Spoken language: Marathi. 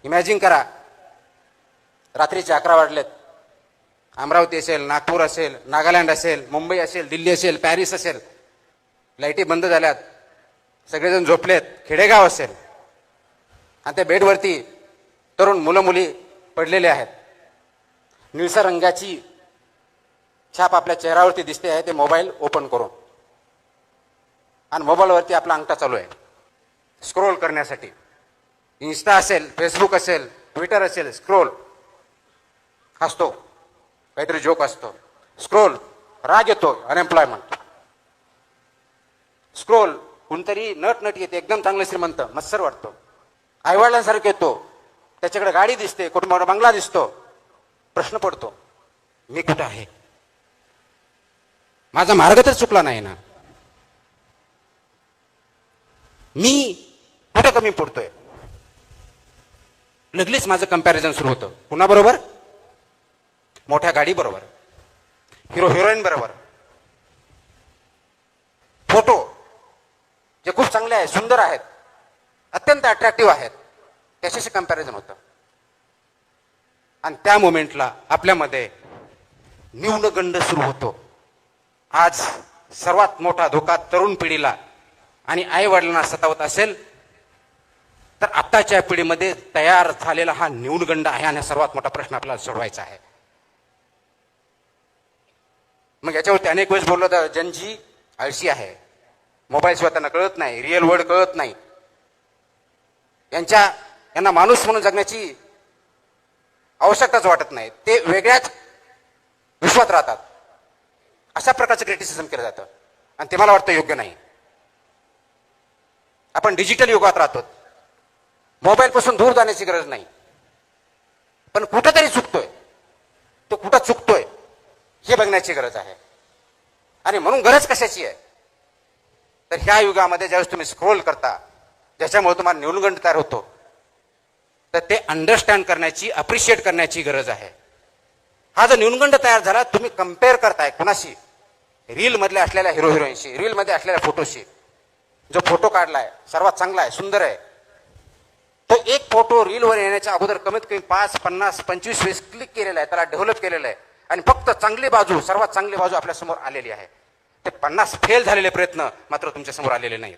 इमॅजिन करा, रात्रीचे 11 वाजलेत, अमरावती असेल, नागपूर असेल, नागालँड असेल, मुंबई असेल, दिल्ली असेल, पॅरिस असेल, लाईटी बंद झाल्यात, सगळेजण झोपलेत, खेडेगाव असेल आणि त्या बेडवरती तरुण मुलं मुली पडलेले आहेत. निळसर रंगाची छाप आपल्या चेहऱ्यावरती दिसते आहे, ते मोबाईल ओपन करून, आणि मोबाईलवरती आपला अंगठा चालू आहे स्क्रोल करण्यासाठी. इन्स्टा असेल, फेसबुक असेल, ट्विटर असेल, स्क्रोल, हसतो, काहीतरी जोक असतो, स्क्रोल, राग येतो, अनएम्प्लॉयमेंट, स्क्रोल, कोणतरी नट येते, एकदम चांगलं श्रीमंत, मत्सर वाटतो, आईवडिलांसारखं येतो, त्याच्याकडे गाडी दिसते, कुटुंबावर बंगला दिसतो, प्रश्न पडतो, मी कुठं आहे, माझा मार्ग तर चुकला नाही ना, मी कुठं कमी पडतोय. लगेच माझं कंपॅरिझन सुरू होतं. कुणाबरोबर? मोठ्या गाडी बरोबर, हिरो हिरोईन बरोबर, फोटो जे खूप चांगले आहेत, सुंदर आहेत, अत्यंत अट्रॅक्टिव्ह आहेत, त्याच्याशी कंपॅरिझन होतं. आणि त्या मोमेंटला आपल्यामध्ये न्यूनगंड सुरू होतो. आज सर्वात मोठा धोका तरुण पिढीला आणि आई वडिलांना सतावत असेल तर आताच्या पिढीमध्ये तयार झालेला हा न्यूनगंड आहे, आणि सर्वात मोठा प्रश्न आपल्याला सोडवायचा आहे. मग याच्यावरती अनेक वेळेस बोललो तर जनजी आळशी आहे, मोबाईल शिवाय त्यांना कळत नाही, रिअल वर्ल्ड कळत नाही, यांना माणूस म्हणून जगण्याची आवश्यकताच वाटत नाही, ते वेगळ्याच विश्वात राहतात, अशा प्रकारचं क्रिटिसिझम केलं जातं, आणि ते मला वाटतं योग्य नाही. आपण डिजिटल युगात राहतो, मोबाईल पासून दूर जाण्याची गरज नाही, पण कुठंतरी चुकतोय, तो कुठं चुकतोय हे बघण्याची गरज आहे. आणि म्हणून गरज कशाची आहे तर ह्या युगामध्ये ज्यावेळेस तुम्ही स्क्रोल करता, ज्याच्यामुळे तुम्हाला न्यूनगंड तयार होतो, तर ते अंडरस्टँड करण्याची, अप्रिशिएट करण्याची गरज आहे. हा जो न्यूनगंड तयार झाला, तुम्ही कम्पेअर करताय कुणाशी? रील मधल्या असलेल्या हिरो हिरोईनशी, रील मध्ये असलेल्या फोटोशी. जो फोटो काढलाय सर्वात चांगला आहे, सुंदर आहे, तो एक फोटो रीलवर येण्याच्या अगोदर कमीत कमी 5, 50, 25 वेळेस क्लिक केलेला आहे, त्याला डेव्हलप केलेलं आहे, आणि फक्त चांगली बाजू, सर्वात चांगली बाजू आपल्या समोर आलेली आहे. ते 50 फेल झालेले प्रयत्न मात्र तुमच्या समोर आलेले नाहीत.